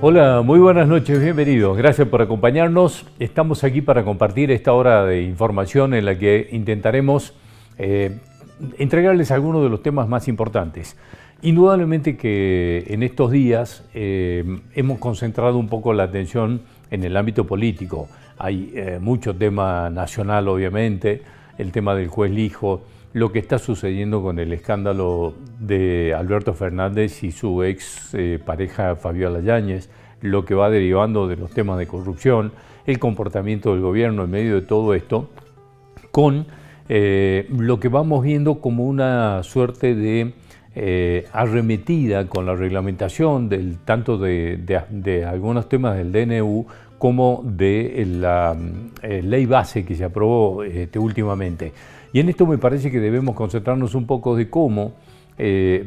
Hola, muy buenas noches, bienvenidos. Gracias por acompañarnos. Estamos aquí para compartir esta hora de información en la que intentaremos entregarles algunos de los temas más importantes. Indudablemente que en estos días hemos concentrado un poco la atención en el ámbito político. Hay mucho tema nacional, obviamente, el tema del juez Lijo, lo que está sucediendo con el escándalo de Alberto Fernández y su ex pareja Fabiola Yáñez, lo que va derivando de los temas de corrupción, el comportamiento del gobierno en medio de todo esto, con lo que vamos viendo como una suerte de arremetida con la reglamentación tanto de algunos temas del DNU como de la ley base que se aprobó últimamente. Y en esto me parece que debemos concentrarnos un poco de cómo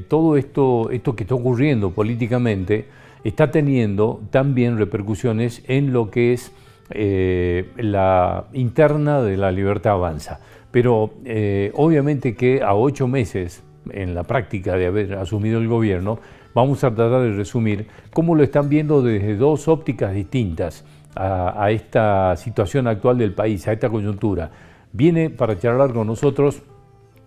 todo esto que está ocurriendo políticamente está teniendo también repercusiones en lo que es la interna de la Libertad Avanza. Pero obviamente que a 8 meses en la práctica de haber asumido el gobierno, vamos a tratar de resumir cómo lo están viendo desde dos ópticas distintas a esta situación actual del país, a esta coyuntura. Viene para charlar con nosotros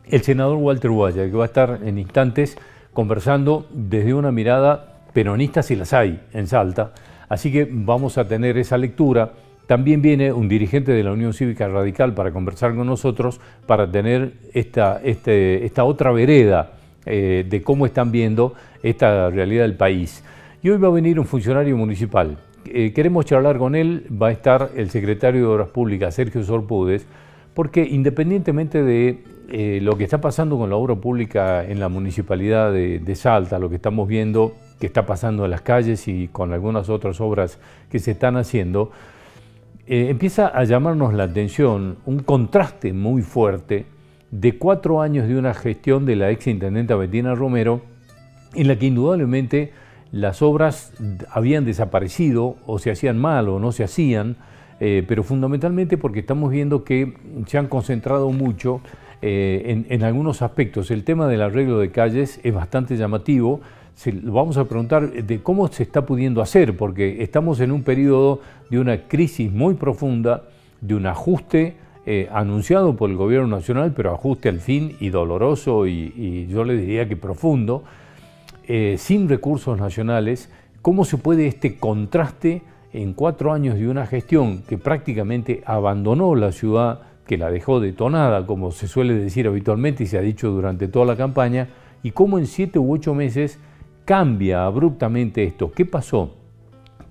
el senador Walter Guaya, que va a estar en instantes conversando desde una mirada peronista, si las hay, en Salta. Así que vamos a tener esa lectura. También viene un dirigente de la Unión Cívica Radical para conversar con nosotros, para tener esta otra vereda de cómo están viendo esta realidad del país. Y hoy va a venir un funcionario municipal. Queremos charlar con él, va a estar el secretario de Obras Públicas, Sergio Sorpúdez, porque independientemente de lo que está pasando con la obra pública en la municipalidad de Salta, lo que estamos viendo que está pasando en las calles y con algunas otras obras que se están haciendo, empieza a llamarnos la atención un contraste muy fuerte de 4 años de una gestión de la exintendenta Bettina Romero, en la que indudablemente las obras habían desaparecido o se hacían mal o no se hacían, pero fundamentalmente porque estamos viendo que se han concentrado mucho en algunos aspectos. El tema del arreglo de calles es bastante llamativo. Vamos a preguntar de cómo se está pudiendo hacer, porque estamos en un periodo de una crisis muy profunda, de un ajuste anunciado por el gobierno nacional, pero ajuste al fin y doloroso y yo le diría que profundo, sin recursos nacionales. ¿Cómo se puede este contraste en 4 años de una gestión que prácticamente abandonó la ciudad, que la dejó detonada, como se suele decir habitualmente y se ha dicho durante toda la campaña, y cómo en 7 u 8 meses cambia abruptamente esto? ¿Qué pasó?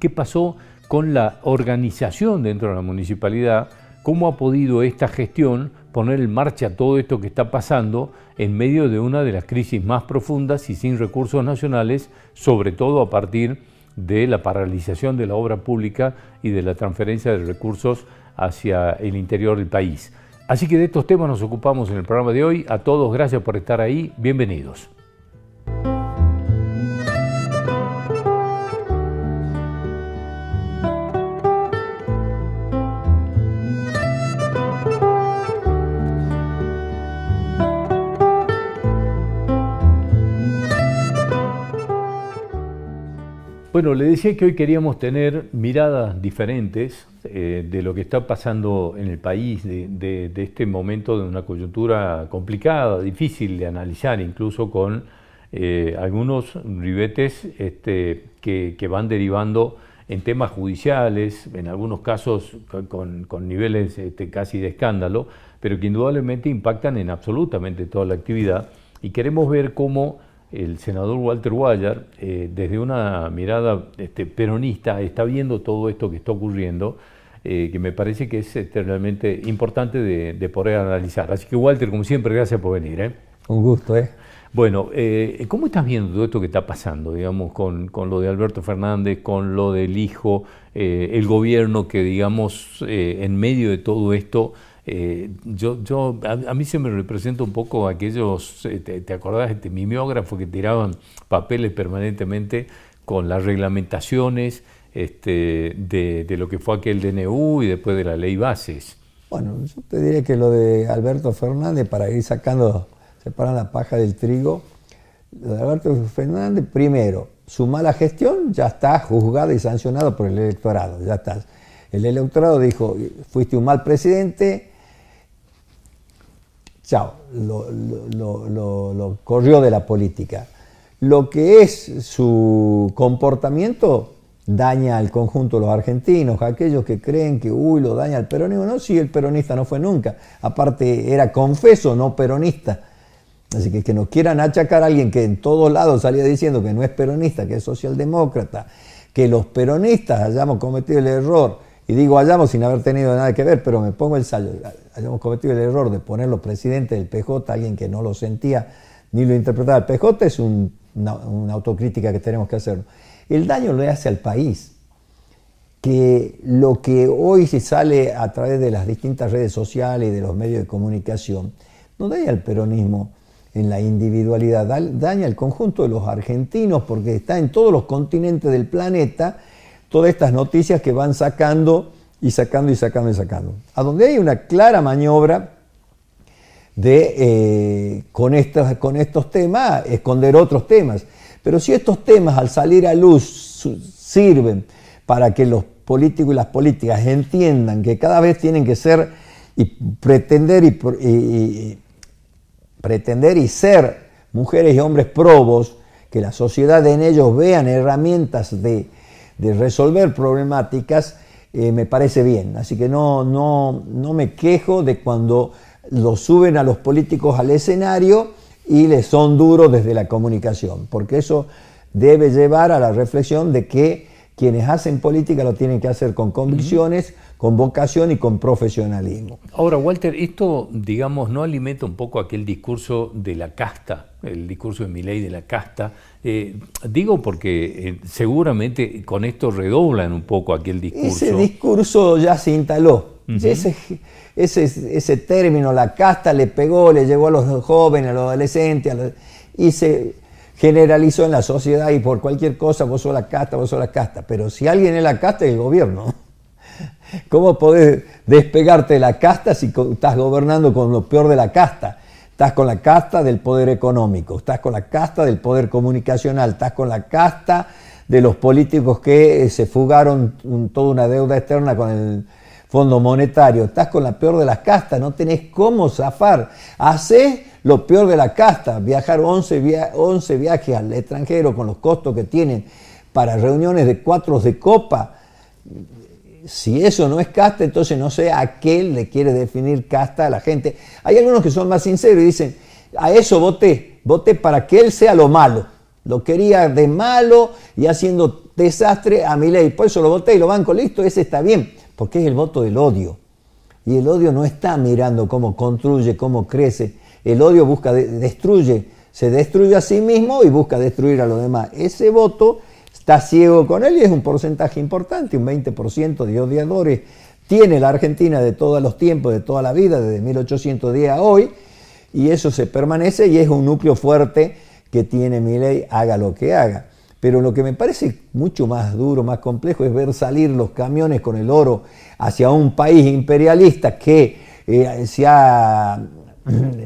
¿Qué pasó con la organización dentro de la municipalidad? ¿Cómo ha podido esta gestión poner en marcha todo esto que está pasando en medio de una de las crisis más profundas y sin recursos nacionales, sobre todo a partir de la paralización de la obra pública y de la transferencia de recursos hacia el interior del país? Así que de estos temas nos ocupamos en el programa de hoy. A todos, gracias por estar ahí. Bienvenidos. Bueno, le decía que hoy queríamos tener miradas diferentes de lo que está pasando en el país, de este momento de una coyuntura complicada, difícil de analizar, incluso con algunos ribetes que van derivando en temas judiciales, en algunos casos con niveles casi de escándalo, pero que indudablemente impactan en absolutamente toda la actividad. Y queremos ver cómo el senador Walter Guaya, desde una mirada peronista, está viendo todo esto que está ocurriendo, que me parece que es realmente importante de poder analizar. Así que Walter, como siempre, gracias por venir. Un gusto. Bueno, ¿cómo estás viendo todo esto que está pasando, digamos, con lo de Alberto Fernández, con lo del hijo, el gobierno que, digamos, en medio de todo esto, a mí se me representa un poco aquellos, ¿te acordás de este mimeógrafo que tiraban papeles permanentemente con las reglamentaciones de lo que fue aquel DNU y después de la ley bases? Bueno, yo te diría que lo de Alberto Fernández, para ir separar la paja del trigo, lo de Alberto Fernández, primero, su mala gestión ya está juzgada y sancionada por el electorado, ya está. El electorado dijo, fuiste un mal presidente, chao, lo corrió de la política. Lo que es su comportamiento daña al conjunto de los argentinos, aquellos que creen que lo daña al peronismo. No, si el peronista no fue nunca, aparte era confeso, no peronista. Así que nos quieran achacar a alguien que en todos lados salía diciendo que no es peronista, que es socialdemócrata, que los peronistas hayamos cometido el error, y digo hayamos sin haber tenido nada que ver, pero me pongo el sallo, hayamos cometido el error de ponerlo presidente del PJ, alguien que no lo sentía ni lo interpretaba. El PJ es una autocrítica que tenemos que hacer. El daño lo hace al país, que lo que hoy se sale a través de las distintas redes sociales y de los medios de comunicación, no daña al peronismo en la individualidad, daña al conjunto de los argentinos, porque está en todos los continentes del planeta todas estas noticias que van sacando y sacando y sacando y sacando. A donde hay una clara maniobra de, con estos temas, esconder otros temas. Pero si estos temas al salir a luz sirven para que los políticos y las políticas entiendan que cada vez tienen que ser y pretender y ser mujeres y hombres probos, que la sociedad en ellos vean herramientas de resolver problemáticas, me parece bien. Así que no me quejo de cuando los suben a los políticos al escenario y les son duros desde la comunicación, porque eso debe llevar a la reflexión de que quienes hacen política lo tienen que hacer con convicciones, con vocación y con profesionalismo. Ahora, Walter, esto, digamos, ¿no alimenta un poco aquel discurso de la casta, el discurso de Milei de la casta? Digo porque seguramente con esto redoblan un poco aquel discurso. Ese discurso ya se instaló. Ese término, la casta, le pegó, le llegó a los jóvenes, a los adolescentes, y se generalizó en la sociedad, y por cualquier cosa vos sos la casta, vos sos la casta. Pero si alguien es la casta, es el gobierno. ¿Cómo podés despegarte de la casta si estás gobernando con lo peor de la casta? Estás con la casta del poder económico, estás con la casta del poder comunicacional, estás con la casta de los políticos que se fugaron toda una deuda externa con el Fondo Monetario. Estás con la peor de las castas, no tenés cómo zafar. Hacés lo peor de la casta, viajar 11 viajes al extranjero con los costos que tienen para reuniones de cuatros de copa. Si eso no es casta, entonces no sé a qué le quiere definir casta a la gente. Hay algunos que son más sinceros y dicen, a eso voté para que él sea lo malo. Lo quería de malo y haciendo desastre a Milei. Por eso lo voté y lo banco, listo, ese está bien, porque es el voto del odio. Y el odio no está mirando cómo construye, cómo crece. El odio busca, destruye, se destruye a sí mismo y busca destruir a los demás. Ese voto está ciego con él y es un porcentaje importante, un 20% de odiadores tiene la Argentina de todos los tiempos, de toda la vida, desde 1810 a hoy, y eso se permanece y es un núcleo fuerte que tiene Milei, haga lo que haga. Pero lo que me parece mucho más duro, más complejo, es ver salir los camiones con el oro hacia un país imperialista que se ha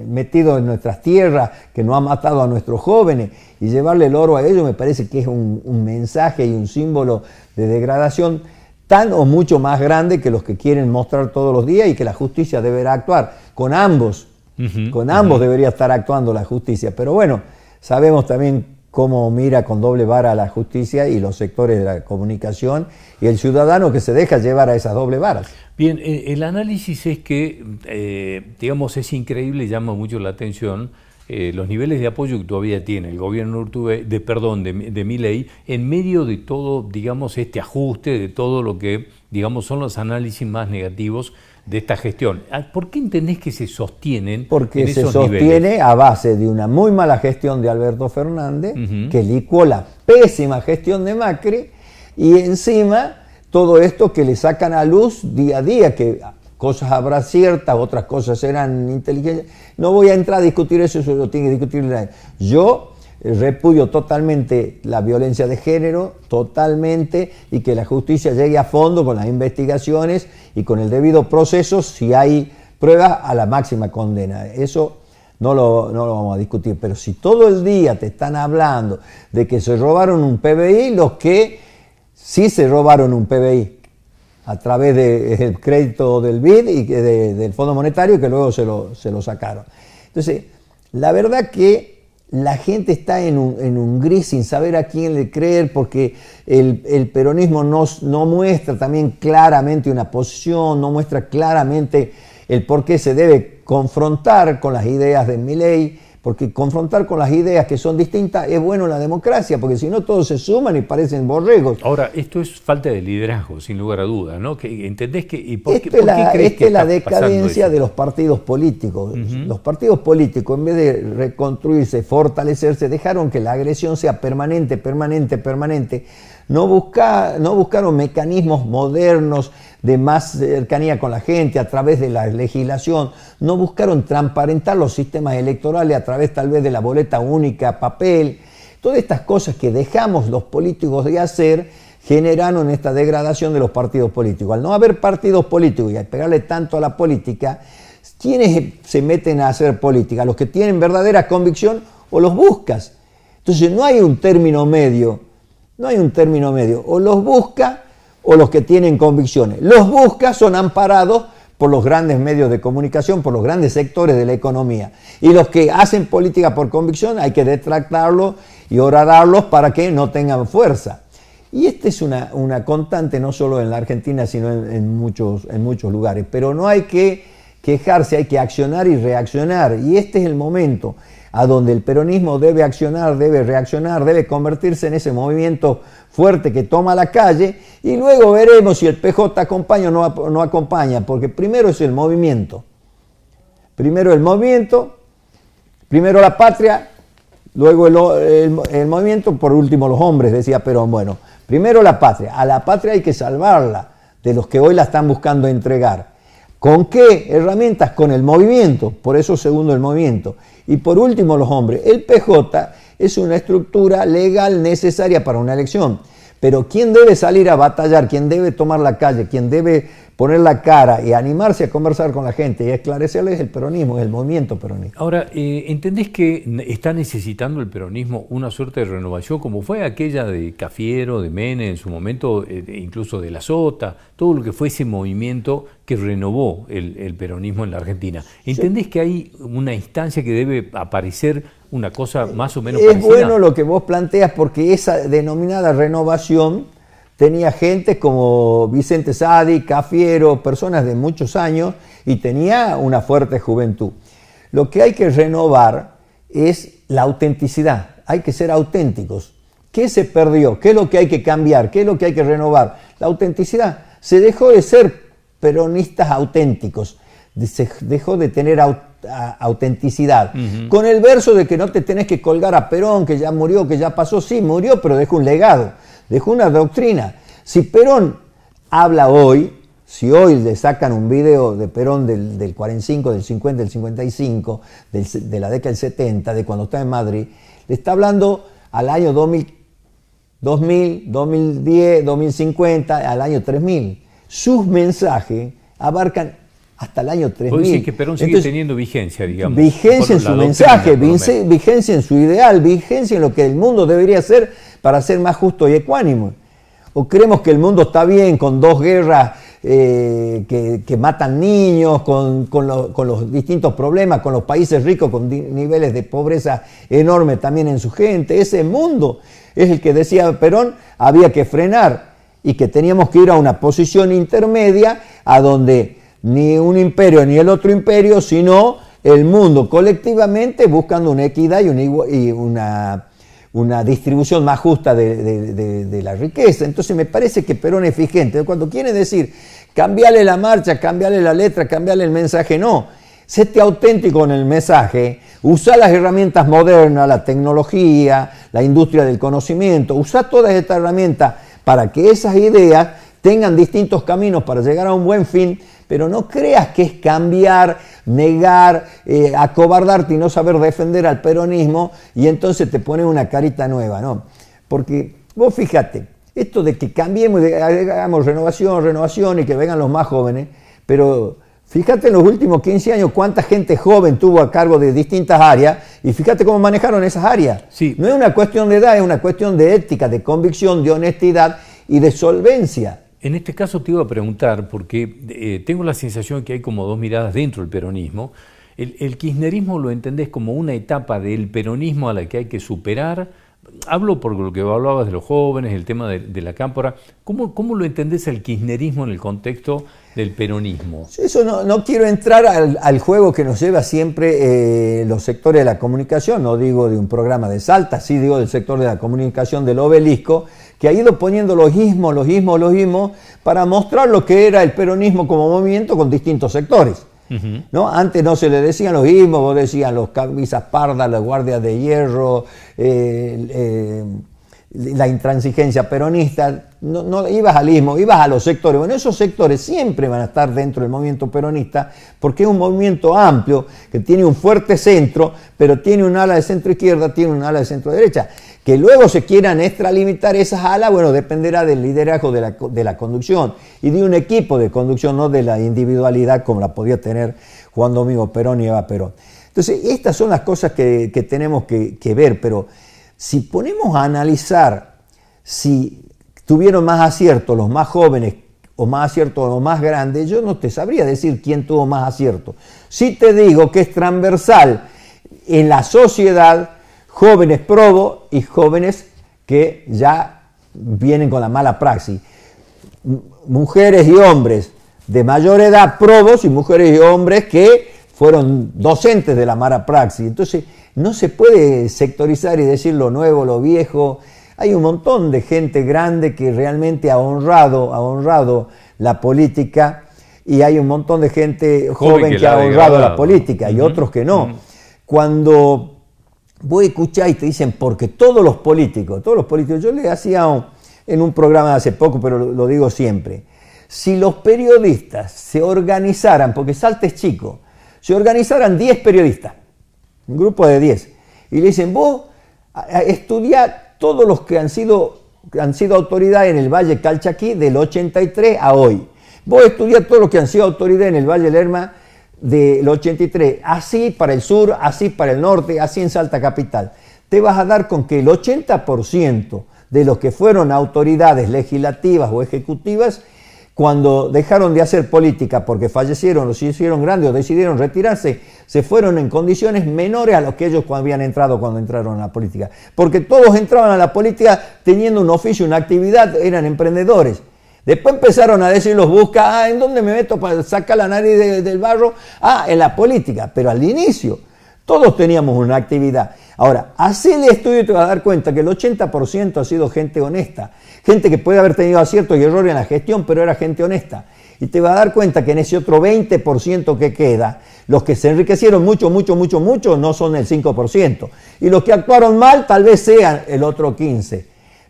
metido en nuestras tierras, que no ha matado a nuestros jóvenes, y llevarle el oro a ellos me parece que es un mensaje y un símbolo de degradación tan o mucho más grande que los que quieren mostrar todos los días, y que la justicia deberá actuar. Con ambos debería estar actuando la justicia. Pero bueno, sabemos también cómo mira con doble vara a la justicia y los sectores de la comunicación y el ciudadano que se deja llevar a esas doble varas. Bien, el análisis es que, digamos, es increíble, llama mucho la atención los niveles de apoyo que todavía tiene el gobierno de Milei en medio de todo, digamos, este ajuste, de todo lo que, digamos, son los análisis más negativos de esta gestión. ¿Por qué entendés que se sostienen Porque en se esos sostiene niveles? a base de una muy mala gestión de Alberto Fernández, que licuó la pésima gestión de Macri, y encima todo esto que le sacan a luz día a día, que cosas habrá ciertas, otras cosas serán inteligentes. No voy a entrar a discutir eso lo tiene que discutir nadie. Yo repudio totalmente la violencia de género, totalmente, y que la justicia llegue a fondo con las investigaciones y con el debido proceso, si hay pruebas, a la máxima condena. Eso no lo vamos a discutir. Pero si todo el día te están hablando de que se robaron un PBI, los que sí se robaron un PBI a través del crédito del BID y del Fondo Monetario, que luego se lo sacaron. Entonces, la verdad que la gente está en un gris sin saber a quién le creer, porque el peronismo no muestra también claramente una posición, no muestra claramente el por qué se debe confrontar con las ideas de Milei, porque confrontar con las ideas que son distintas es bueno en la democracia, porque si no todos se suman y parecen borregos. Ahora, esto es falta de liderazgo, sin lugar a duda, ¿no? ¿Entendés que y por qué Esta crees que es la está decadencia de los partidos políticos. Los partidos políticos, en vez de reconstruirse, fortalecerse, dejaron que la agresión sea permanente. No buscaron mecanismos modernos de más cercanía con la gente a través de la legislación, no buscaron transparentar los sistemas electorales a través tal vez de la boleta única, papel. Todas estas cosas que dejamos los políticos de hacer generaron esta degradación de los partidos políticos. Al no haber partidos políticos y al pegarle tanto a la política, ¿quiénes se meten a hacer política? ¿Los que tienen verdadera convicción o los buscas? Entonces no hay un término medio, o los busca o los que tienen convicciones. Los busca son amparados por los grandes medios de comunicación, por los grandes sectores de la economía. Y los que hacen política por convicción hay que detractarlos y horadarlos para que no tengan fuerza. Y esta es una constante no solo en la Argentina, sino en muchos lugares. Pero no hay que quejarse, hay que accionar y reaccionar. Y este es el momento a donde el peronismo debe accionar, debe reaccionar, debe convertirse en ese movimiento fuerte que toma la calle, y luego veremos si el PJ acompaña o no acompaña, porque primero es el movimiento. Primero la patria, luego el movimiento, por último los hombres, decía Perón. Bueno, primero la patria. A la patria hay que salvarla de los que hoy la están buscando entregar. ¿Con qué herramientas? Con el movimiento, por eso segundo el movimiento. Y por último los hombres. El PJ es una estructura legal necesaria para una elección, pero ¿quién debe salir a batallar? ¿Quién debe tomar la calle? ¿Quién debe poner la cara y animarse a conversar con la gente y a esclarecerles? El peronismo, el movimiento peronista. Ahora, ¿entendés que está necesitando el peronismo una suerte de renovación, como fue aquella de Cafiero, de Menem en su momento, incluso de la Sota, todo lo que fue ese movimiento que renovó el peronismo en la Argentina? ¿Entendés que hay una instancia que debe aparecer una cosa más o menos parecida? Es bueno lo que vos planteas, porque esa denominada renovación tenía gente como Vicente Sadi, Cafiero, personas de muchos años, y tenía una fuerte juventud. Lo que hay que renovar es la autenticidad, hay que ser auténticos. ¿Qué se perdió? ¿Qué es lo que hay que cambiar? ¿Qué es lo que hay que renovar? La autenticidad. Se dejó de ser peronistas auténticos, se dejó de tener autenticidad. Con el verso de que no te tenés que colgar a Perón, que ya murió, que ya pasó. Sí, murió, pero dejó un legado, dejó una doctrina. Si Perón habla hoy, si hoy le sacan un video de Perón del 45, del 50, del 55, de la década del 70, de cuando está en Madrid, le está hablando al año 2000, 2010, 2050, al año 3000. Sus mensajes abarcan hasta el año 3000. Puede decir que Perón sigue teniendo vigencia, digamos. Vigencia en su mensaje, vigencia en su ideal, vigencia en lo que el mundo debería ser para ser más justo y ecuánime. ¿O creemos que el mundo está bien con dos guerras que matan niños, con los distintos problemas, con los países ricos, con niveles de pobreza enormes también en su gente? Ese mundo es el que decía Perón había que frenar, y que teníamos que ir a una posición intermedia a donde ni un imperio ni el otro imperio, sino el mundo colectivamente buscando una equidad y una distribución más justa de la riqueza. Entonces me parece que Perón es vigente. Cuando quiere decir cambiarle la marcha, cambiarle la letra, cambiarle el mensaje, no. Séte auténtico en el mensaje, usa las herramientas modernas, la tecnología, la industria del conocimiento, usa todas estas herramientas para que esas ideas tengan distintos caminos para llegar a un buen fin, pero no creas que es cambiar, negar, acobardarte y no saber defender al peronismo, y entonces te pones una carita nueva, ¿no? Porque vos fíjate, esto de que cambiemos, hagamos renovación y que vengan los más jóvenes, pero Fíjate en los últimos 15 años cuánta gente joven tuvo a cargo de distintas áreas y fíjate cómo manejaron esas áreas. Sí. No es una cuestión de edad, es una cuestión de ética, de convicción, de honestidad y de solvencia. En este caso te iba a preguntar, porque tengo la sensación que hay como dos miradas dentro del peronismo. El kirchnerismo lo entendés como una etapa del peronismo a la que hay que superar. Hablo por lo que hablabas de los jóvenes, el tema de la cámpora. ¿Cómo lo entendés el kirchnerismo en el contexto del peronismo? Eso no quiero entrar al juego que nos lleva siempre los sectores de la comunicación, no digo de un programa de Salta, sí digo del sector de la comunicación del Obelisco, que ha ido poniendo los ismos para mostrar lo que era el peronismo como movimiento con distintos sectores. ¿No? Antes no se le decían los ismos, vos decían los camisas pardas, las guardias de hierro, la intransigencia peronista, no ibas al ismo, ibas a los sectores. Bueno, esos sectores siempre van a estar dentro del movimiento peronista porque es un movimiento amplio que tiene un fuerte centro, pero tiene un ala de centro izquierda, tiene un ala de centro derecha. Que luego se quieran extralimitar esas alas, bueno, dependerá del liderazgo de la conducción y de un equipo de conducción, no de la individualidad como la podía tener Juan Domingo Perón y Eva Perón. Entonces, estas son las cosas que tenemos que ver, pero si ponemos a analizar si tuvieron más acierto los más jóvenes o más acierto los más grandes, yo no te sabría decir quién tuvo más acierto. Sí te digo que es transversal en la sociedad, jóvenes probos y jóvenes que ya vienen con la mala praxis. Mujeres y hombres de mayor edad probos y mujeres y hombres que fueron docentes de la mala praxis. Entonces no se puede sectorizar y decir lo nuevo, lo viejo. Hay un montón de gente grande que realmente ha honrado la política y hay un montón de gente joven que ha honrado la política y otros que no. Cuando vos escuchás y te dicen, porque todos los políticos, yo le hacía en un programa de hace poco, pero lo digo siempre, si los periodistas se organizaran, porque Salta es chico, se organizaran 10 periodistas, un grupo de 10, y le dicen, vos estudiá todos los que han sido autoridad en el Valle Calchaquí del 83 a hoy, vos estudiá todos los que han sido autoridad en el Valle Lerma del 83, así para el sur, así para el norte, así en Salta Capital. Te vas a dar con que el 80% de los que fueron autoridades legislativas o ejecutivas, cuando dejaron de hacer política porque fallecieron o se hicieron grandes o decidieron retirarse, se fueron en condiciones menores a lo que ellos habían entrado cuando entraron a la política. Porque todos entraban a la política teniendo un oficio, una actividad, eran emprendedores. Después empezaron a decir los busca, ¿en dónde me meto para sacar la nariz del barro? En la política, pero al inicio todos teníamos una actividad. Ahora, haz el estudio y te vas a dar cuenta que el 80% ha sido gente honesta, gente que puede haber tenido aciertos y errores en la gestión, pero era gente honesta. Y te vas a dar cuenta que en ese otro 20% que queda, los que se enriquecieron mucho, no son el 5%. Y los que actuaron mal tal vez sean el otro 15%.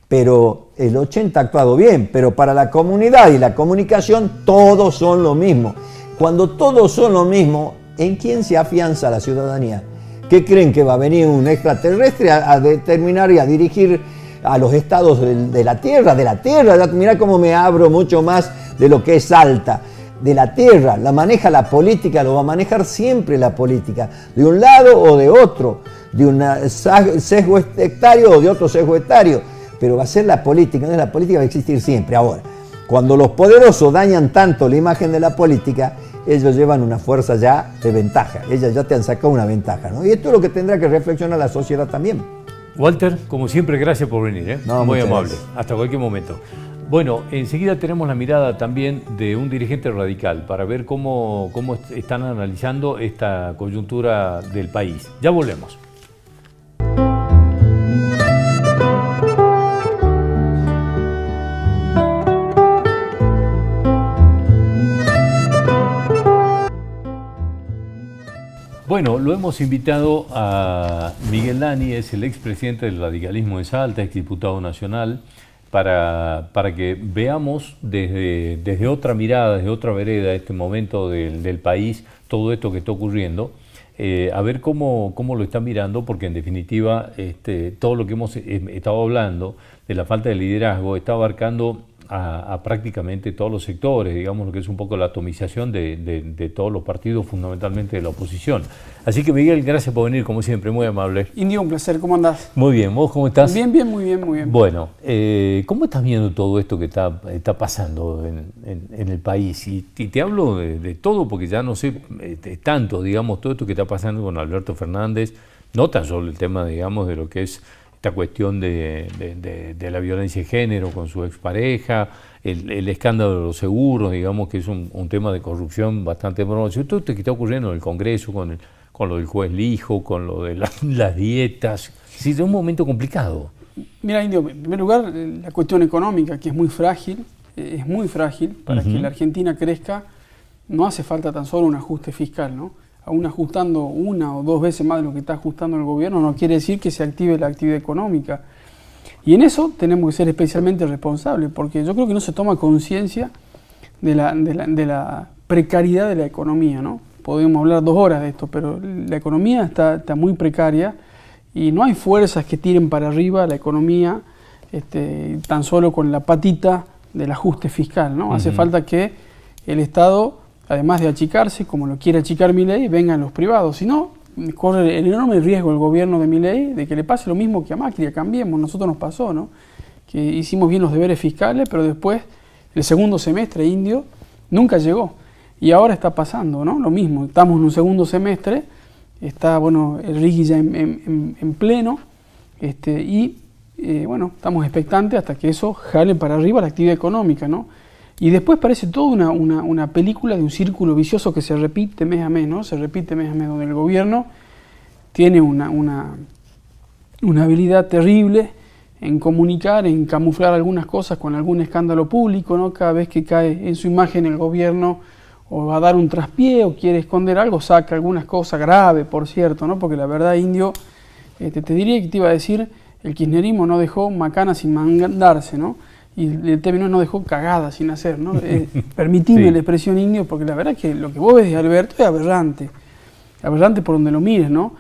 Pero el 80% ha actuado bien, pero para la comunidad y la comunicación todos son lo mismo. Cuando todos son lo mismo, ¿en quién se afianza la ciudadanía? ¿Qué creen que va a venir un extraterrestre a determinar y a dirigir a los estados de la tierra? Mirá cómo me abro mucho más de lo que es Salta. De la tierra, la maneja la política, lo va a manejar siempre la política, de un lado o de otro, de un sesgo etario o de otro sesgo etario. Pero va a ser la política, no es la política, va a existir siempre. Ahora, cuando los poderosos dañan tanto la imagen de la política, ellos llevan una fuerza ya de ventaja, ellos ya te han sacado una ventaja, ¿no? Y esto es lo que tendrá que reflexionar la sociedad también. Walter, como siempre, gracias por venir, No, muy amable, gracias. hasta cualquier momento. Bueno, enseguida tenemos la mirada también de un dirigente radical para ver cómo están analizando esta coyuntura del país. Ya volvemos. Bueno, lo hemos invitado a Miguel Dani, es el expresidente del radicalismo de Salta, exdiputado nacional, para que veamos desde otra mirada, desde otra vereda, este momento del país, todo esto que está ocurriendo, a ver cómo lo están mirando, porque en definitiva todo lo que hemos estado hablando de la falta de liderazgo está abarcando a prácticamente todos los sectores, digamos lo que es un poco la atomización de todos los partidos, fundamentalmente de la oposición. Así que Miguel, gracias por venir, como siempre, muy amable. Indio, un placer, ¿cómo andás? Muy bien, ¿vos cómo estás? Bien, bien, muy bien, muy bien. Bueno, ¿cómo estás viendo todo esto que está pasando en el país? Y te hablo de todo porque ya no sé tanto, digamos, todo esto que está pasando con Alberto Fernández, no tan solo el tema, digamos, de lo que es esta cuestión de la violencia de género con su expareja, el escándalo de los seguros, digamos que es un tema de corrupción bastante pronunciado. Todo esto que está ocurriendo en el Congreso con lo del juez Lijo, con lo de las dietas. Sí, es un momento complicado. Mira, Indio, en primer lugar, la cuestión económica, que es muy frágil para que la Argentina crezca. No hace falta tan solo un ajuste fiscal, ¿no? Aún ajustando 1 o 2 veces más de lo que está ajustando el gobierno, no quiere decir que se active la actividad económica. Y en eso tenemos que ser especialmente responsables, porque yo creo que no se toma conciencia de la precariedad de la economía, ¿no? Podemos hablar 2 horas de esto, pero la economía está muy precaria y no hay fuerzas que tiren para arriba la economía tan solo con la patita del ajuste fiscal, ¿no? Hace falta que el Estado, además de achicarse, como lo quiere achicar Milei, vengan los privados. Si no, corre el enorme riesgo el gobierno de Milei de que le pase lo mismo que a Macri, a Cambiemos. Nosotros nos pasó, ¿no? Que hicimos bien los deberes fiscales, pero después el segundo semestre indio nunca llegó. Y ahora está pasando, ¿no? Lo mismo, estamos en un segundo semestre, está, bueno, el RIGI ya en pleno, bueno, estamos expectantes hasta que eso jale para arriba la actividad económica, ¿no? Y después parece toda una película de un círculo vicioso que se repite mes a mes, ¿no? Se repite mes a mes, donde el gobierno tiene una habilidad terrible en comunicar, en camuflar algunas cosas con algún escándalo público, ¿no? Cada vez que cae en su imagen el gobierno o va a dar un traspié o quiere esconder algo, saca algunas cosas graves, por cierto, ¿no? Porque la verdad, Indio, te diría que te iba a decir, el kirchnerismo no dejó macana sin mandarse, ¿no? Y el término no dejó cagada sin hacer, ¿no? Permitime la expresión, Indio, porque la verdad es que lo que vos ves de Alberto es aberrante por donde lo mires, ¿no?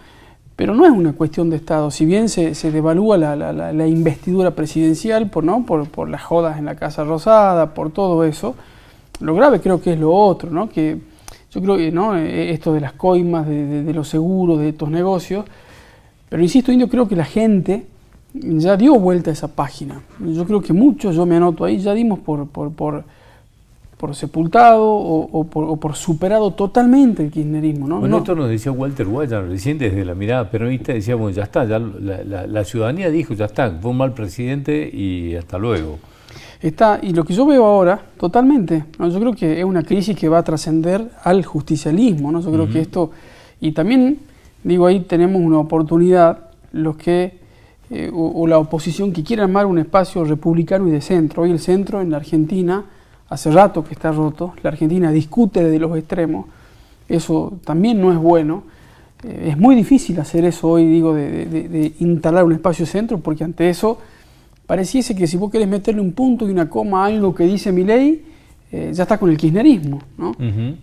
Pero no es una cuestión de Estado, si bien se devalúa la investidura presidencial por las jodas en la Casa Rosada, por todo eso, lo grave creo que es lo otro, ¿no? Que yo creo que, ¿no? Esto de las coimas, de los seguros, de estos negocios, pero insisto, Indio, creo que la gente ya dio vuelta a esa página. Yo creo que muchos, yo me anoto ahí, ya dimos por sepultado o por superado totalmente el kirchnerismo, ¿no? Bueno, esto nos decía Walter White recién desde la mirada peronista, decíamos, ya está, ya la ciudadanía dijo, ya está, fue un mal presidente y hasta luego. Y lo que yo veo ahora, totalmente, ¿no? Yo creo que es una crisis que va a trascender al justicialismo, ¿no? Yo creo que esto, y también, digo, ahí tenemos una oportunidad, los que o la oposición que quiere armar un espacio republicano y de centro. Hoy el centro en la Argentina hace rato que está roto, la Argentina discute desde los extremos, eso también no es bueno. Es muy difícil hacer eso hoy, digo, de instalar un espacio centro, porque ante eso pareciese que si vos querés meterle un punto y una coma a algo que dice Milei, ya está con el kirchnerismo, ¿no?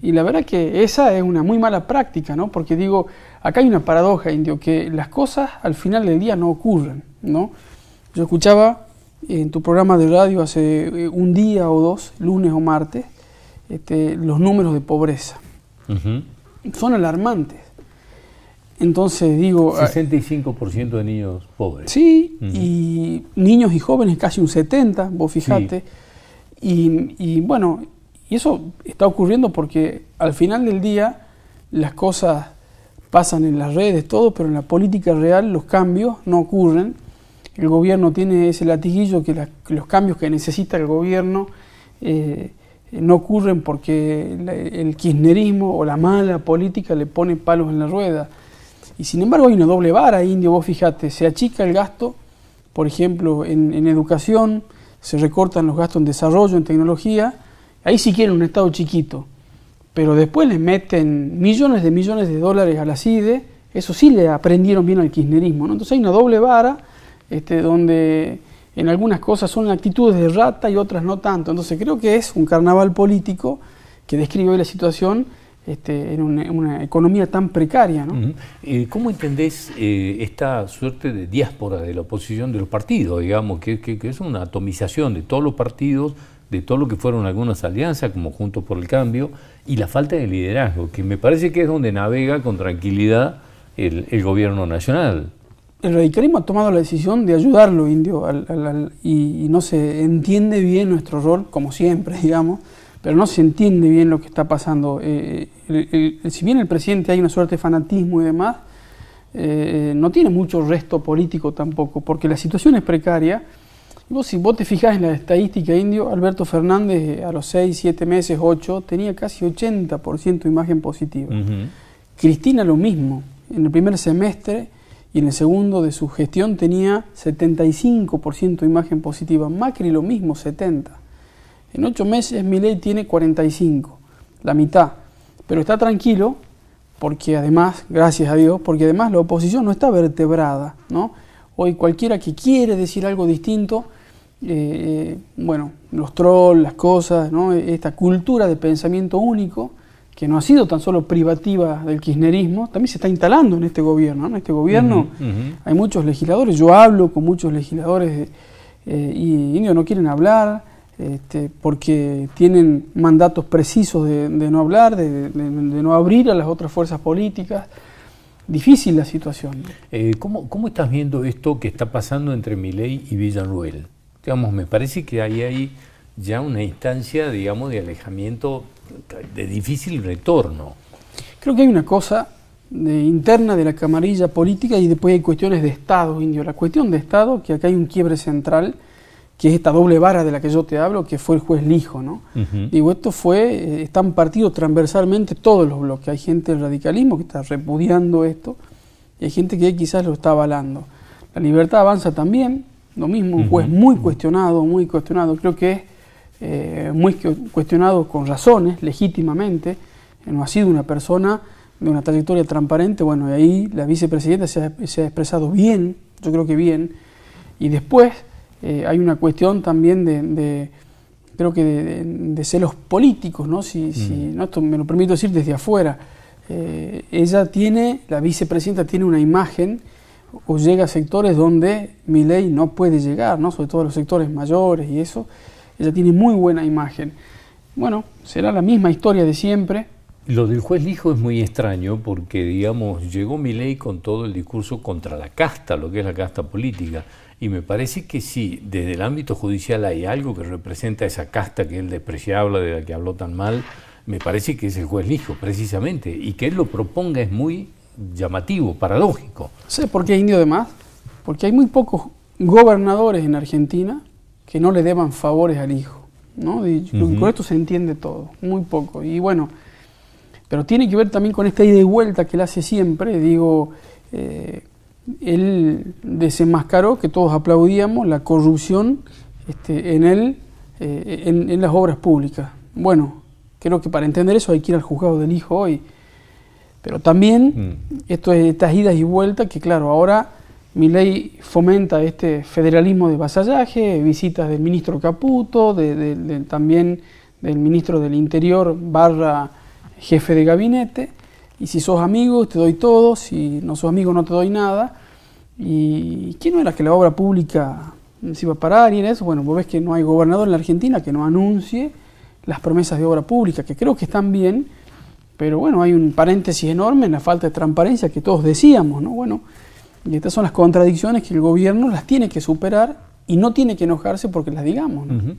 Y la verdad que esa es una muy mala práctica, ¿no? Porque digo, acá hay una paradoja, Indio, que las cosas al final del día no ocurren, ¿no? Yo escuchaba en tu programa de radio hace un día o 2, lunes o martes, los números de pobreza. Son alarmantes. Entonces digo... 65% de niños pobres. Sí, y niños y jóvenes casi un 70%, vos fijate. Sí. Y bueno, y eso está ocurriendo porque al final del día las cosas pasan en las redes, todo, pero en la política real los cambios no ocurren. El gobierno tiene ese latiguillo que los cambios que necesita el gobierno no ocurren porque el kirchnerismo o la mala política le pone palos en la rueda. Y sin embargo hay una doble vara, Indio, vos fíjate, se achica el gasto, por ejemplo, en educación, se recortan los gastos en desarrollo, en tecnología, ahí sí quieren un Estado chiquito, pero después le meten millones de dólares a la CIDE, eso sí le aprendieron bien al kirchnerismo, ¿no? Entonces hay una doble vara, donde en algunas cosas son actitudes de rata y otras no tanto, entonces creo que es un carnaval político que describe hoy la situación en una economía tan precaria, ¿no? ¿Cómo entendés esta suerte de diáspora de la oposición de los partidos, digamos, que es una atomización de todos los partidos de todo lo que fueron algunas alianzas, como Juntos por el Cambio, y la falta de liderazgo, que me parece que es donde navega con tranquilidad el gobierno nacional. El radicalismo ha tomado la decisión de ayudarlo, Indio, y no se entiende bien nuestro rol, como siempre, digamos, pero no se entiende bien lo que está pasando. Si bien el presidente hay una suerte de fanatismo y demás, no tiene mucho resto político tampoco, porque la situación es precaria. Y si vos te fijás en la estadística, Indio, Alberto Fernández a los 6, 7 meses, 8, tenía casi 80% de imagen positiva. Cristina lo mismo, en el primer semestre y en el segundo de su gestión tenía 75% de imagen positiva. Macri lo mismo, 70%. En 8 meses Milei tiene 45%, la mitad. Pero está tranquilo porque además, gracias a Dios, porque además la oposición no está vertebrada, ¿no? Hoy cualquiera que quiere decir algo distinto, bueno, los trolls, las cosas, ¿no? Esta cultura de pensamiento único, que no ha sido tan solo privativa del kirchnerismo, también se está instalando en este gobierno, ¿no? En este gobierno hay muchos legisladores, yo hablo con muchos legisladores y Indio no quieren hablar, porque tienen mandatos precisos de no hablar, de no abrir a las otras fuerzas políticas. Difícil la situación. ¿Cómo estás viendo esto que está pasando entre Milei y Villarruel? Digamos, me parece que ahí hay ya una instancia, digamos, de alejamiento de difícil retorno. Creo que hay una cosa interna de la camarilla política y después hay cuestiones de Estado, Indio. La cuestión de Estado, que acá hay un quiebre central, que es esta doble vara de la que yo te hablo, que fue el juez Lijo, ¿no? Digo, esto están partidos transversalmente todos los bloques. Hay gente del radicalismo que está repudiando esto y hay gente que quizás lo está avalando. La Libertad Avanza también, lo mismo, un juez muy cuestionado, creo que es muy cuestionado con razones, legítimamente. No ha sido una persona de una trayectoria transparente, bueno, y ahí la vicepresidenta se ha expresado bien, yo creo que bien, y después hay una cuestión también creo que de celos políticos, ¿no? No, esto me lo permito decir desde afuera. La vicepresidenta tiene una imagen o llega a sectores donde Milei no puede llegar, ¿no? Sobre todo a los sectores mayores y eso. Ella tiene muy buena imagen. Bueno, será la misma historia de siempre. Lo del juez Lijo es muy extraño porque, digamos, llegó Milei con todo el discurso contra la casta, lo que es la casta política. Y me parece que si desde el ámbito judicial hay algo que representa esa casta que él despreciaba, de la que habló tan mal, me parece que es el juez Lijo, precisamente. Y que él lo proponga es muy llamativo, paradójico. ¿Sabes por qué, Indio, además? Porque hay muy pocos gobernadores en Argentina que no le deban favores al hijo, ¿no? Con esto se entiende todo, muy poco. Y bueno, pero tiene que ver también con esta ida y vuelta que él hace siempre. Digo, él desenmascaró, que todos aplaudíamos, la corrupción en las obras públicas. Bueno, creo que para entender eso hay que ir al juzgado del hijo hoy. Pero también estas idas y vueltas que, claro, ahora Milei fomenta este federalismo de vasallaje, visitas del ministro Caputo, también del ministro del Interior / jefe de gabinete, y si sos amigo te doy todo, si no sos amigo no te doy nada. ¿Y quién no era que la obra pública se iba a parar y en eso? Bueno, vos ves que no hay gobernador en la Argentina que no anuncie las promesas de obra pública, que creo que están bien, pero bueno, hay un paréntesis enorme en la falta de transparencia que todos decíamos, ¿no? Bueno, y estas son las contradicciones que el gobierno las tiene que superar y no tiene que enojarse porque las digamos, ¿no?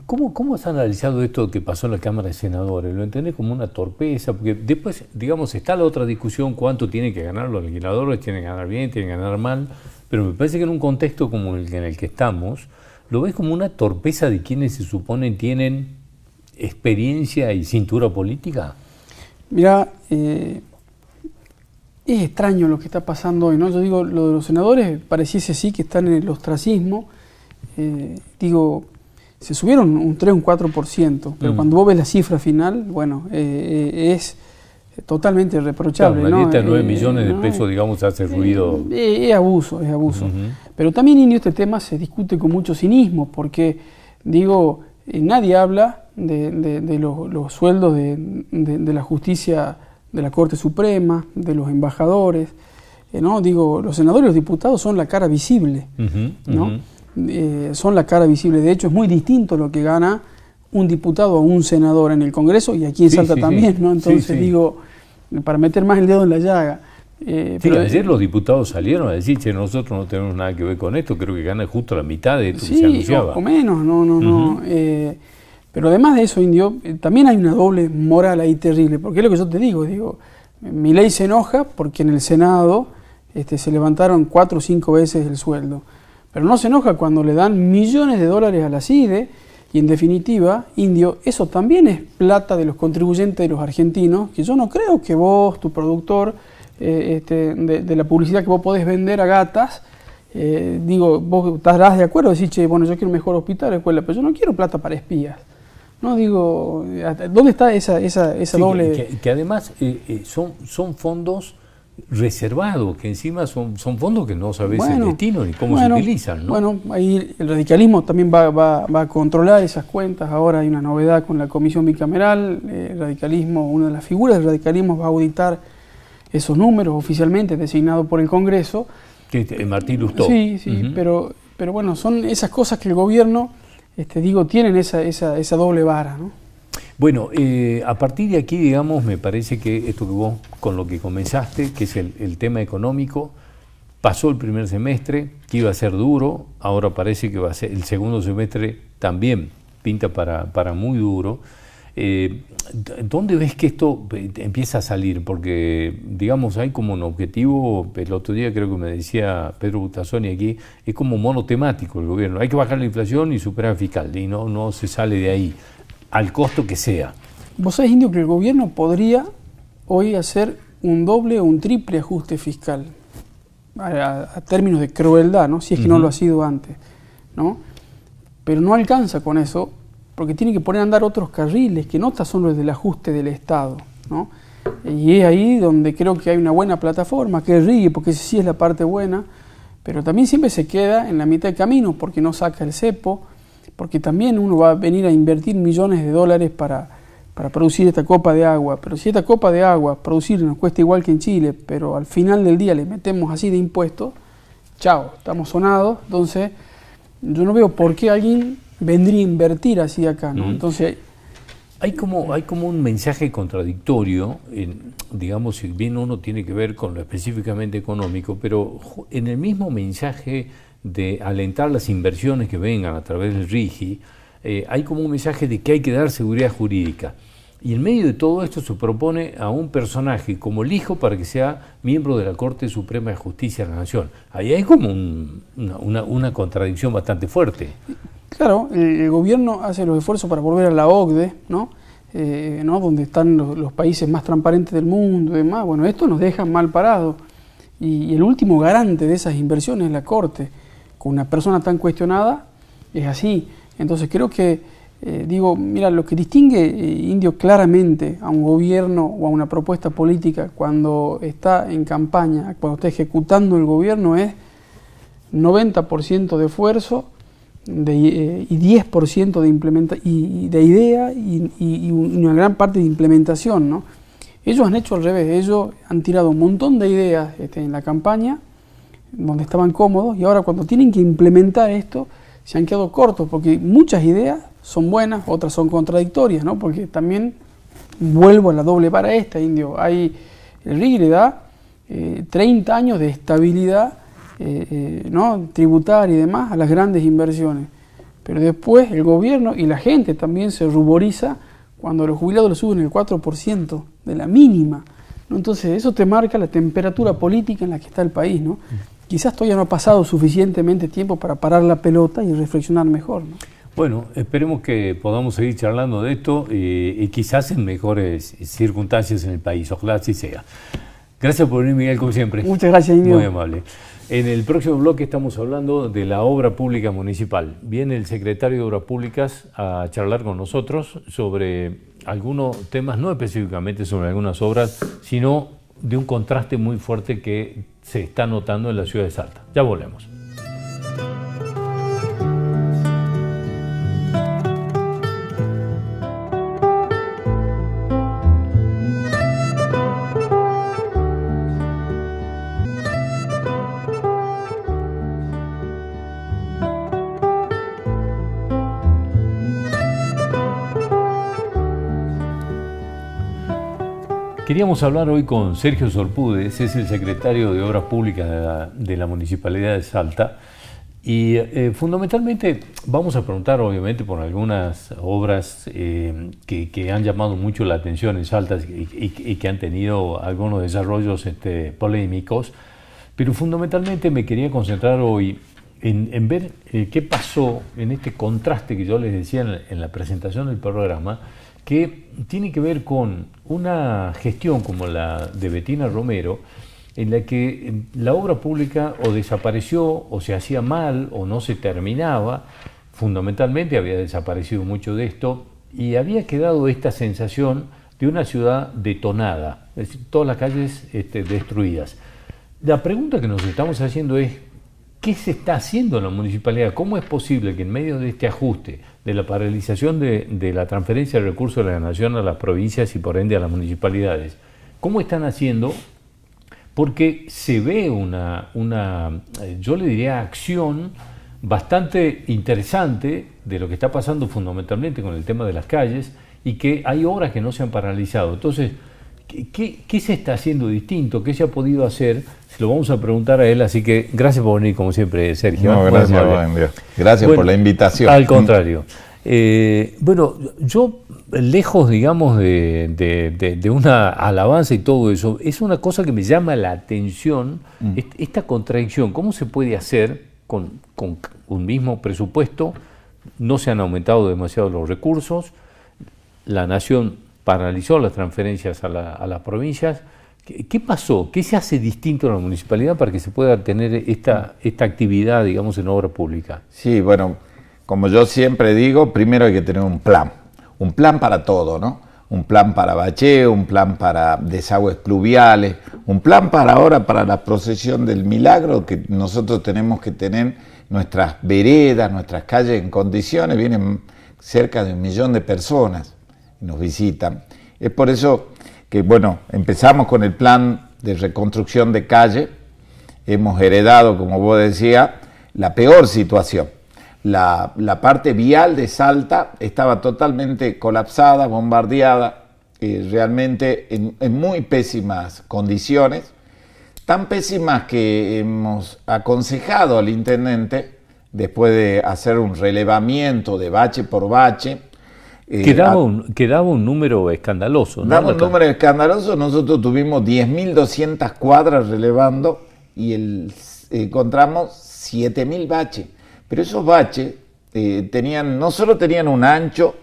¿Cómo has analizado esto que pasó en la Cámara de Senadores? ¿Lo entendés como una torpeza? Porque después, digamos, está la otra discusión, cuánto tienen que ganar los legisladores, tienen que ganar bien, tienen que ganar mal, pero me parece que en un contexto como en el que estamos, ¿lo ves como una torpeza de quienes se suponen tienen experiencia y cintura política? Mira, es extraño lo que está pasando hoy, ¿no? Yo digo, lo de los senadores pareciese sí que están en el ostracismo. Digo, se subieron un 3 o un 4%, pero cuando vos ves la cifra final, bueno, es totalmente reprochable. Claro, ¿no? Una dieta de 9 millones de pesos, digamos, hace ruido. Es abuso, es abuso. Pero también, Indio, este tema se discute con mucho cinismo, porque, digo, nadie habla de los sueldos de la justicia de la Corte Suprema, de los embajadores, ¿no? Digo, los senadores y los diputados son la cara visible, ¿no? son la cara visible. De hecho, es muy distinto lo que gana un diputado o un senador en el Congreso y aquí en Salta también, ¿no? Entonces digo, para meter más el dedo en la llaga. Pero ayer los diputados salieron a decir, che, nosotros no tenemos nada que ver con esto, creo que gana justo la mitad de esto que se anunciaba. O menos, no. Pero además de eso, Indio, también hay una doble moral ahí terrible, porque es lo que yo te digo, Milei se enoja porque en el Senado se levantaron 4 o 5 veces el sueldo, pero no se enoja cuando le dan millones de dólares a la CIDE, y en definitiva, Indio, eso también es plata de los contribuyentes de los argentinos, que yo no creo que vos, tu productor, de la publicidad que vos podés vender a gatas, vos estarás de acuerdo, decís, che, bueno, yo quiero un mejor hospital, escuela, pero yo no quiero plata para espías. No, ¿dónde está esa doble...? Que además son fondos reservados, que encima son fondos que no sabes el destino ni cómo se utilizan, ¿no? Bueno, ahí el radicalismo también va a controlar esas cuentas. Ahora hay una novedad con la comisión bicameral. El radicalismo, una de las figuras del radicalismo va a auditar esos números oficialmente designados por el Congreso. Martín Lustó. Sí, pero bueno, son esas cosas que el gobierno, tienen esa doble vara, ¿no? Bueno, a partir de aquí, digamos, me parece que esto que vos, con lo que comenzaste, que es el tema económico, pasó el primer semestre, que iba a ser duro, ahora parece que va a ser el segundo semestre también pinta para muy duro. ¿Dónde ves que esto empieza a salir? Porque, digamos, hay como un objetivo, el otro día creo que me decía Pedro Butazzoni aquí, es como monotemático el gobierno, hay que bajar la inflación y superar fiscal, y no se sale de ahí, al costo que sea. Vos sabés, Indio, que el gobierno podría hoy hacer un doble o un triple ajuste fiscal, a términos de crueldad, ¿no? Si es que no lo ha sido antes, ¿no? Pero no alcanza con eso, porque tiene que poner a andar otros carriles, que no son los del ajuste del Estado, ¿no? Y es ahí donde creo que hay una buena plataforma, que ríe, porque sí es la parte buena, pero también siempre se queda en la mitad del camino, porque no saca el cepo, porque también uno va a venir a invertir millones de dólares para producir esta copa de agua, pero si esta copa de agua producir nos cuesta igual que en Chile, pero al final del día le metemos así de impuestos, chao, estamos sonados. Entonces yo no veo por qué alguien vendría a invertir así acá, ¿no? Entonces hay como un mensaje contradictorio, digamos, si bien uno tiene que ver con lo específicamente económico, pero en el mismo mensaje de alentar las inversiones que vengan a través del RIGI, hay como un mensaje de que hay que dar seguridad jurídica. Y en medio de todo esto se propone a un personaje como el hijo para que sea miembro de la Corte Suprema de Justicia de la Nación. Ahí hay como una contradicción bastante fuerte. Claro, el gobierno hace los esfuerzos para volver a la OCDE, ¿no? Donde están los países más transparentes del mundo y demás. Bueno, esto nos deja mal parados. Y el último garante de esas inversiones es la Corte. Con una persona tan cuestionada es así. Entonces creo que, mira, lo que distingue, Indio, claramente a un gobierno o a una propuesta política cuando está en campaña, cuando está ejecutando el gobierno, es 90% de esfuerzo y 10% de idea y una gran parte de implementación, ¿no? Ellos han hecho al revés, ellos han tirado un montón de ideas en la campaña, donde estaban cómodos, y ahora cuando tienen que implementar esto, se han quedado cortos, porque muchas ideas son buenas, otras son contradictorias, ¿no? Porque también vuelvo a la doble vara Indio. El RIGI le da 30 años de estabilidad tributaria y demás a las grandes inversiones. Pero después el gobierno y la gente también se ruboriza cuando los jubilados le suben el 4% de la mínima, ¿no? Entonces eso te marca la temperatura política en la que está el país, ¿no? Quizás todavía no ha pasado suficientemente tiempo para parar la pelota y reflexionar mejor, ¿no? Bueno, esperemos que podamos seguir charlando de esto y quizás en mejores circunstancias en el país. Ojalá así sea. Gracias por venir, Miguel, como siempre. Muchas gracias, Indio. Muy amable. En el próximo bloque estamos hablando de la obra pública municipal. Viene el secretario de Obras Públicas a charlar con nosotros sobre algunos temas, no específicamente sobre algunas obras, sino de un contraste muy fuerte que se está notando en la ciudad de Salta. Ya volvemos. Queríamos hablar hoy con Sergio Sorpúdez, es el secretario de Obras Públicas de la Municipalidad de Salta. Y fundamentalmente vamos a preguntar obviamente por algunas obras que han llamado mucho la atención en Salta y que han tenido algunos desarrollos polémicos, pero fundamentalmente me quería concentrar hoy en ver qué pasó en este contraste que yo les decía en la presentación del programa, que tiene que ver con una gestión como la de Betina Romero, en la que la obra pública o desapareció o se hacía mal o no se terminaba. Fundamentalmente había desaparecido mucho de esto y había quedado esta sensación de una ciudad detonada, es decir, todas las calles destruidas. La pregunta que nos estamos haciendo es, ¿qué se está haciendo en la municipalidad? ¿Cómo es posible que en medio de este ajuste, de la paralización de la transferencia de recursos de la nación a las provincias y por ende a las municipalidades, cómo están haciendo? Porque se ve una, yo le diría, acción bastante interesante de lo que está pasando fundamentalmente con el tema de las calles y que hay obras que no se han paralizado. Entonces, ¿qué se está haciendo distinto? ¿Qué se ha podido hacer? Se lo vamos a preguntar a él, así que gracias por venir, como siempre, Sergio. No, gracias, gracias por la invitación. Al contrario. Bueno, yo, lejos, digamos, de una alabanza y todo eso, es una cosa que me llama la atención, esta contradicción. ¿Cómo se puede hacer con un mismo presupuesto? No se han aumentado demasiado los recursos, la nación paralizó las transferencias a las provincias. ¿Qué pasó? ¿Qué se hace distinto en la municipalidad para que se pueda tener esta actividad, digamos, en obra pública? Sí, bueno, como yo siempre digo, primero hay que tener un plan para todo, ¿no? Un plan para bacheo, un plan para desagües pluviales, un plan para ahora para la procesión del milagro, que nosotros tenemos que tener nuestras veredas, nuestras calles en condiciones. Vienen cerca de 1 millón de personas y nos visitan. Es por eso que, bueno, empezamos con el plan de reconstrucción de calle. Hemos heredado, como vos decías, la peor situación. La parte vial de Salta estaba totalmente colapsada, bombardeada, realmente en muy pésimas condiciones, tan pésimas que hemos aconsejado al intendente, después de hacer un relevamiento de bache por bache. Quedaba un número escandaloso, ¿no? Daba un número escandaloso. Nosotros tuvimos 10.200 cuadras relevando y encontramos 7.000 baches. Pero esos baches no solo tenían un ancho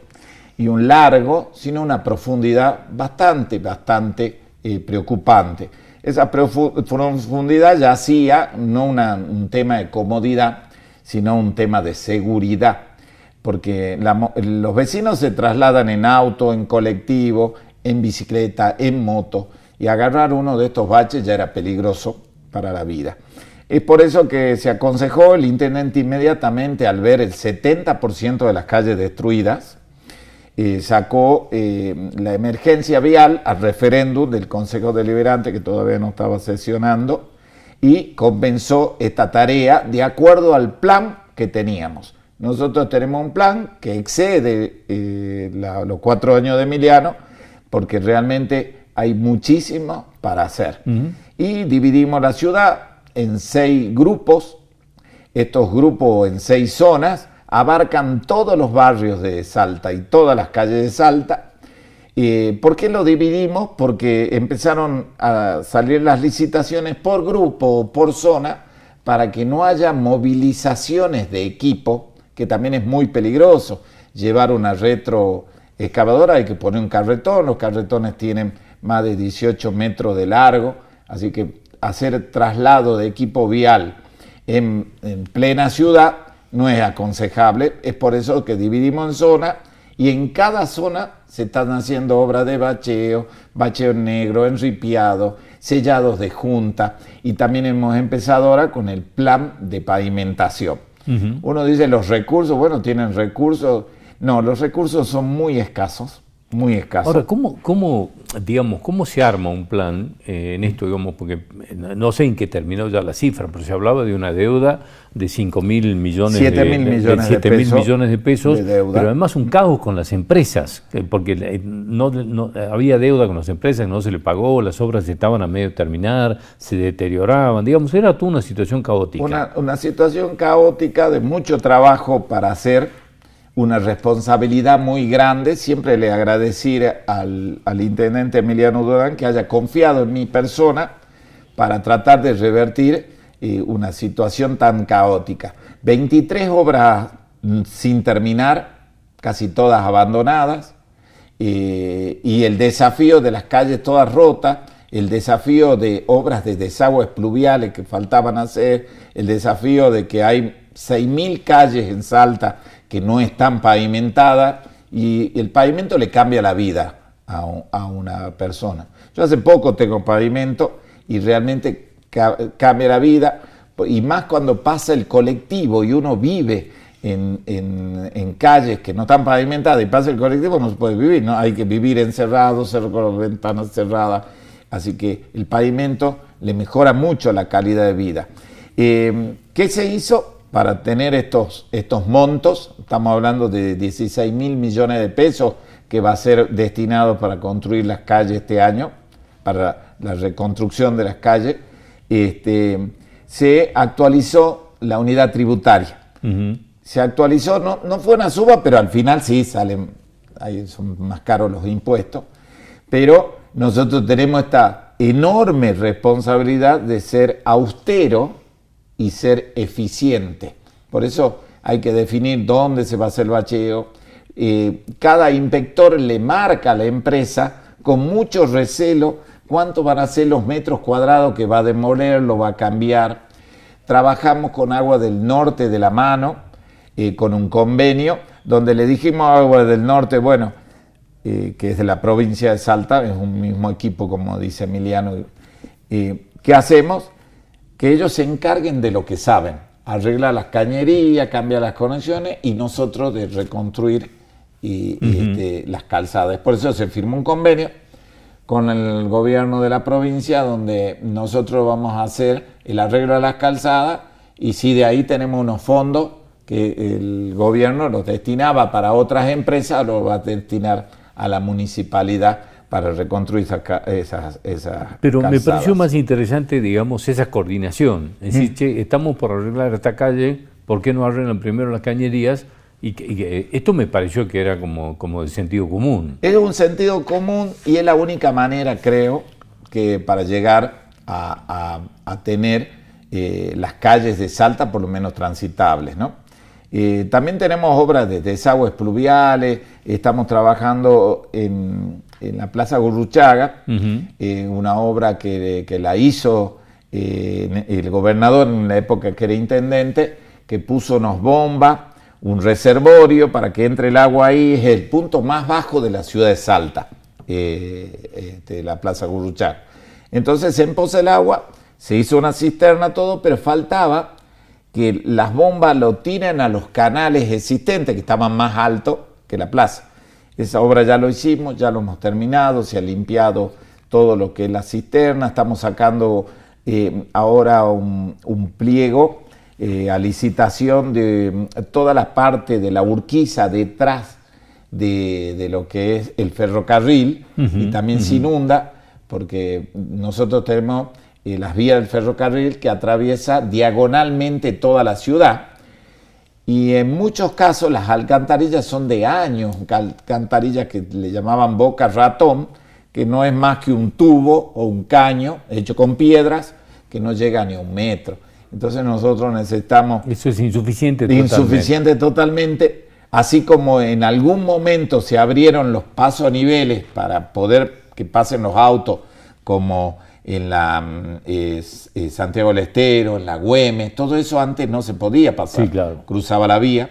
y un largo, sino una profundidad bastante preocupante. Esa profundidad ya hacía no un tema de comodidad, sino un tema de seguridad. Porque los vecinos se trasladan en auto, en colectivo, en bicicleta, en moto, y agarrar uno de estos baches ya era peligroso para la vida. Es por eso que se aconsejó el intendente inmediatamente, al ver el 70% de las calles destruidas, sacó la emergencia vial al referéndum del Consejo Deliberante, que todavía no estaba sesionando, y comenzó esta tarea de acuerdo al plan que teníamos. Nosotros tenemos un plan que excede los 4 años de Emiliano, porque realmente hay muchísimo para hacer. Y dividimos la ciudad en 6 grupos. Estos grupos en 6 zonas abarcan todos los barrios de Salta y todas las calles de Salta. ¿Por qué lo dividimos? Porque empezaron a salir las licitaciones por grupo, por zona, para que no haya movilizaciones de equipo, que también es muy peligroso. Llevar una retroexcavadora, hay que poner un carretón, los carretones tienen más de 18 metros de largo, así que hacer traslado de equipo vial en plena ciudad no es aconsejable. Es por eso que dividimos en zonas y en cada zona se están haciendo obras de bacheo negro, enripiado, sellados de junta, y también hemos empezado ahora con el plan de pavimentación. Uno dice los recursos, bueno, tienen recursos. No, los recursos son muy escasos, muy escaso. Ahora, ¿cómo se arma un plan en esto, digamos? Porque no sé en qué terminó ya la cifra, pero se hablaba de una deuda de 5.000 millones, 7.000 millones de pesos, de deuda. Pero además un caos con las empresas, porque no había deuda con las empresas, no se le pagó, las obras estaban a medio terminar, se deterioraban, digamos, era toda una situación caótica. Una situación caótica de mucho trabajo para hacer, una responsabilidad muy grande. Siempre le agradecí al intendente Emiliano Durán que haya confiado en mi persona para tratar de revertir una situación tan caótica. 23 obras sin terminar, casi todas abandonadas, y el desafío de las calles todas rotas, el desafío de obras de desagües pluviales que faltaban hacer, el desafío de que hay 6.000 calles en Salta que no están pavimentadas, y el pavimento le cambia la vida a una persona. Yo hace poco tengo pavimento y realmente cambia la vida, y más cuando pasa el colectivo y uno vive en calles que no están pavimentadas y pasa el colectivo, no se puede vivir, ¿no? Hay que vivir encerrado, con las ventanas cerradas, así que el pavimento le mejora mucho la calidad de vida. ¿Qué se hizo para tener estos montos? Estamos hablando de 16.000 millones de pesos que va a ser destinado para construir las calles este año, para la reconstrucción de las calles. Se actualizó la unidad tributaria. Se actualizó, no fue una suba, pero al final sí ahí son más caros los impuestos. Pero nosotros tenemos esta enorme responsabilidad de ser austero y ser eficiente. Por eso hay que definir dónde se va a hacer el bacheo. Cada inspector le marca a la empresa con mucho recelo cuánto van a ser los metros cuadrados que va a demoler, lo va a cambiar. Trabajamos con Agua del Norte de la mano, con un convenio, donde le dijimos a Agua del Norte, bueno, que es de la provincia de Salta, es un mismo equipo como dice Emiliano, ¿qué hacemos? Que ellos se encarguen de lo que saben, arreglar las cañerías, cambiar las conexiones, y nosotros de reconstruir las calzadas. Por eso se firmó un convenio con el gobierno de la provincia, donde nosotros vamos a hacer el arreglo de las calzadas, y si de ahí tenemos unos fondos que el gobierno los destinaba para otras empresas, los va a destinar a la municipalidad para reconstruir esas Pero calzadas. me pareció más interesante, digamos, esa coordinación. Es decir, che, estamos por arreglar esta calle, ¿por qué no arreglan primero las cañerías? Y esto me pareció que era como de sentido común. Es un sentido común y es la única manera, creo, que para llegar a tener las calles de Salta por lo menos transitables, ¿no? También tenemos obras de desagües pluviales, estamos trabajando en la Plaza Gurruchaga, una obra que la hizo el gobernador en la época que era intendente, que puso unas bombas, un reservorio para que entre el agua ahí. Es el punto más bajo de la ciudad de Salta, la Plaza Gurruchaga. Entonces se empoza el agua, se hizo una cisterna, todo, pero faltaba que las bombas lo tiren a los canales existentes que estaban más altos que la plaza. Esa obra ya lo hicimos, ya lo hemos terminado, se ha limpiado todo lo que es la cisterna, estamos sacando ahora un pliego a licitación de toda la parte de la Urquiza detrás de lo que es el ferrocarril, y también se inunda porque nosotros tenemos las vías del ferrocarril que atraviesa diagonalmente toda la ciudad, y en muchos casos las alcantarillas son de años, alcantarillas que le llamaban boca ratón, que no es más que un tubo o un caño hecho con piedras que no llega ni a 1 metro. Entonces nosotros necesitamos... Eso es insuficiente totalmente. Insuficiente totalmente, así como en algún momento se abrieron los pasos a niveles para poder que pasen los autos, como en la Santiago del Estero, en la Güemes, todo eso antes no se podía pasar, sí, claro. Cruzaba la vía.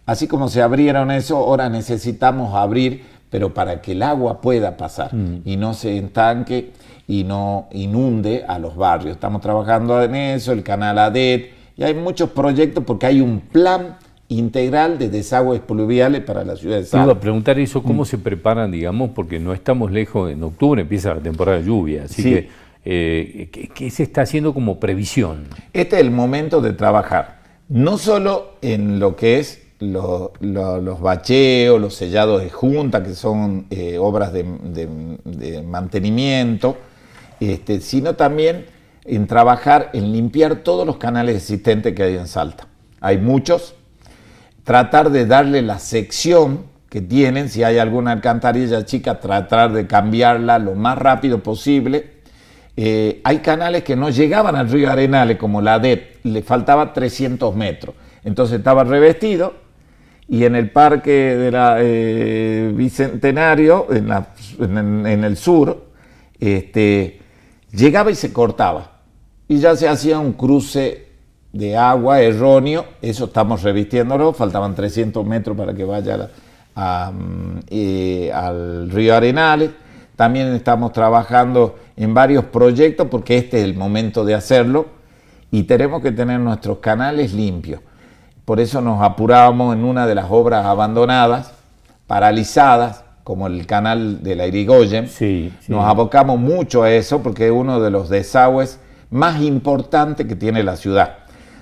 Así como se abrieron eso, ahora necesitamos abrir, pero para que el agua pueda pasar y no se estanque y no inunde a los barrios. Estamos trabajando en eso, el canal ADET, y hay muchos proyectos porque hay un plan integral de desagües pluviales para la ciudad de Te iba Salta. a preguntar eso, ¿cómo se preparan, digamos? Porque no estamos lejos, en octubre empieza la temporada de lluvia, así Sí. ¿qué se está haciendo como previsión? Este es el momento de trabajar, no solo en lo que es los bacheos, los sellados de junta, que son obras de mantenimiento, sino también en trabajar en limpiar todos los canales existentes que hay en Salta. Hay muchos. Tratar de darle la sección que tienen, si hay alguna alcantarilla chica, tratar de cambiarla lo más rápido posible. Hay canales que no llegaban al río Arenales, como la DEP, le faltaba 300 metros. Entonces estaba revestido y en el parque de la Bicentenario, en el sur, llegaba y se cortaba. Y ya se hacía un cruce de agua erróneo, eso estamos revistiéndolo, faltaban 300 metros para que vaya al río Arenales. También estamos trabajando en varios proyectos porque este es el momento de hacerlo y tenemos que tener nuestros canales limpios. Por eso nos apurábamos en una de las obras abandonadas, paralizadas, como el canal de la Irigoyen. Sí, sí. Nos abocamos mucho a eso porque es uno de los desagües más importantes que tiene la ciudad.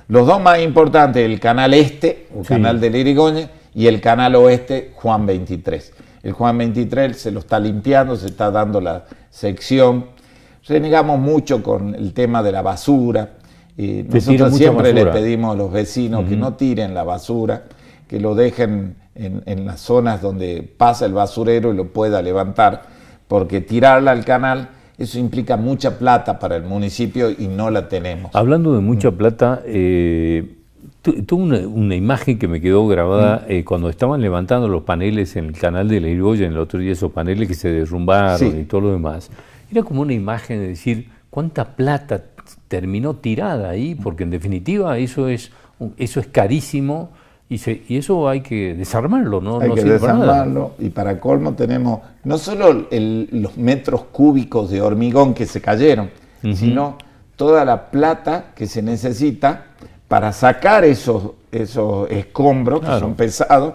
Los dos más importantes, el canal este, o canal de la Irigoyen, y el canal oeste, Juan 23. El Juan 23 se lo está limpiando, se está dando la sección. Renegamos mucho con el tema de la basura. Nosotros siempre le pedimos a los vecinos que no tiren la basura, que lo dejen en las zonas donde pasa el basurero y lo pueda levantar, porque tirarla al canal, eso implica mucha plata para el municipio y no la tenemos. Hablando de mucha plata, tuve una imagen que me quedó grabada cuando estaban levantando los paneles en el canal de la Irigoyen el otro día, esos paneles que se derrumbaron y todo lo demás. Era como una imagen de decir cuánta plata terminó tirada ahí, porque en definitiva eso es carísimo y eso hay que desarmarlo, ¿no? Hay no que desarmarlo y para colmo tenemos no solo los metros cúbicos de hormigón que se cayeron, sino toda la plata que se necesita para sacar esos escombros que son pesados,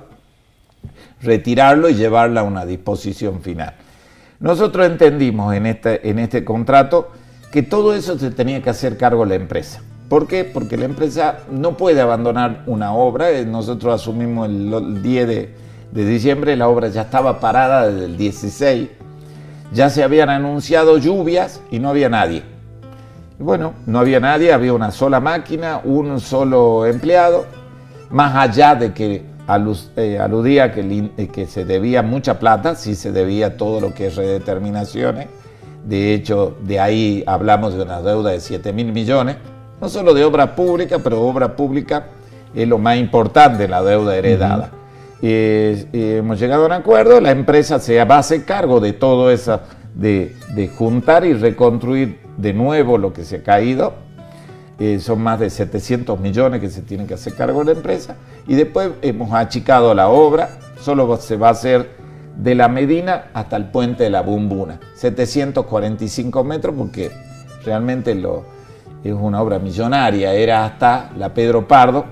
retirarlo y llevarla a una disposición final. Nosotros entendimos en este contrato que todo eso se tenía que hacer cargo la empresa. ¿Por qué? Porque la empresa no puede abandonar una obra. Nosotros asumimos el 10 de diciembre, la obra ya estaba parada desde el 16. Ya se habían anunciado lluvias y no había nadie. Y bueno, no había nadie, había una sola máquina, un solo empleado, más allá de que aludía que se debía mucha plata, sí se debía todo lo que es redeterminaciones. De hecho, de ahí hablamos de una deuda de 7.000 millones, no solo de obra pública, pero obra pública es lo más importante, la deuda heredada. Hemos llegado a un acuerdo, la empresa se va a hacer cargo de todo eso, de juntar y reconstruir de nuevo lo que se ha caído. Son más de 700 millones que se tienen que hacer cargo de la empresa. Y después hemos achicado la obra, solo se va a hacer de la Medina hasta el puente de la Bumbuna, 745 metros, porque realmente es una obra millonaria, era hasta la Pedro Pardo,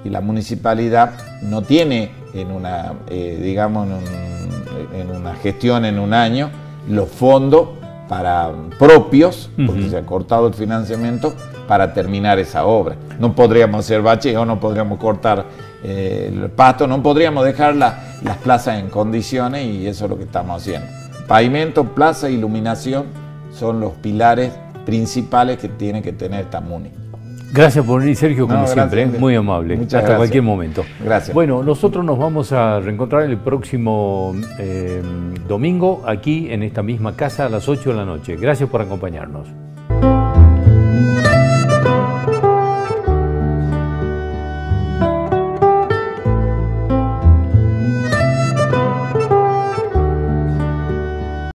y la municipalidad no tiene en una gestión en un año los fondos propios, porque se ha cortado el financiamiento para terminar esa obra. No podríamos hacer bacheo, no podríamos cortar el pasto, no podríamos dejar las plazas en condiciones, y eso es lo que estamos haciendo. Pavimento, plaza, iluminación son los pilares principales que tiene que tener esta MUNI. Gracias por venir, Sergio, como siempre, muy amable. Muchas Hasta gracias. cualquier momento. Gracias. Bueno, nosotros nos vamos a reencontrar el próximo domingo aquí en esta misma casa a las 8 de la noche. Gracias por acompañarnos.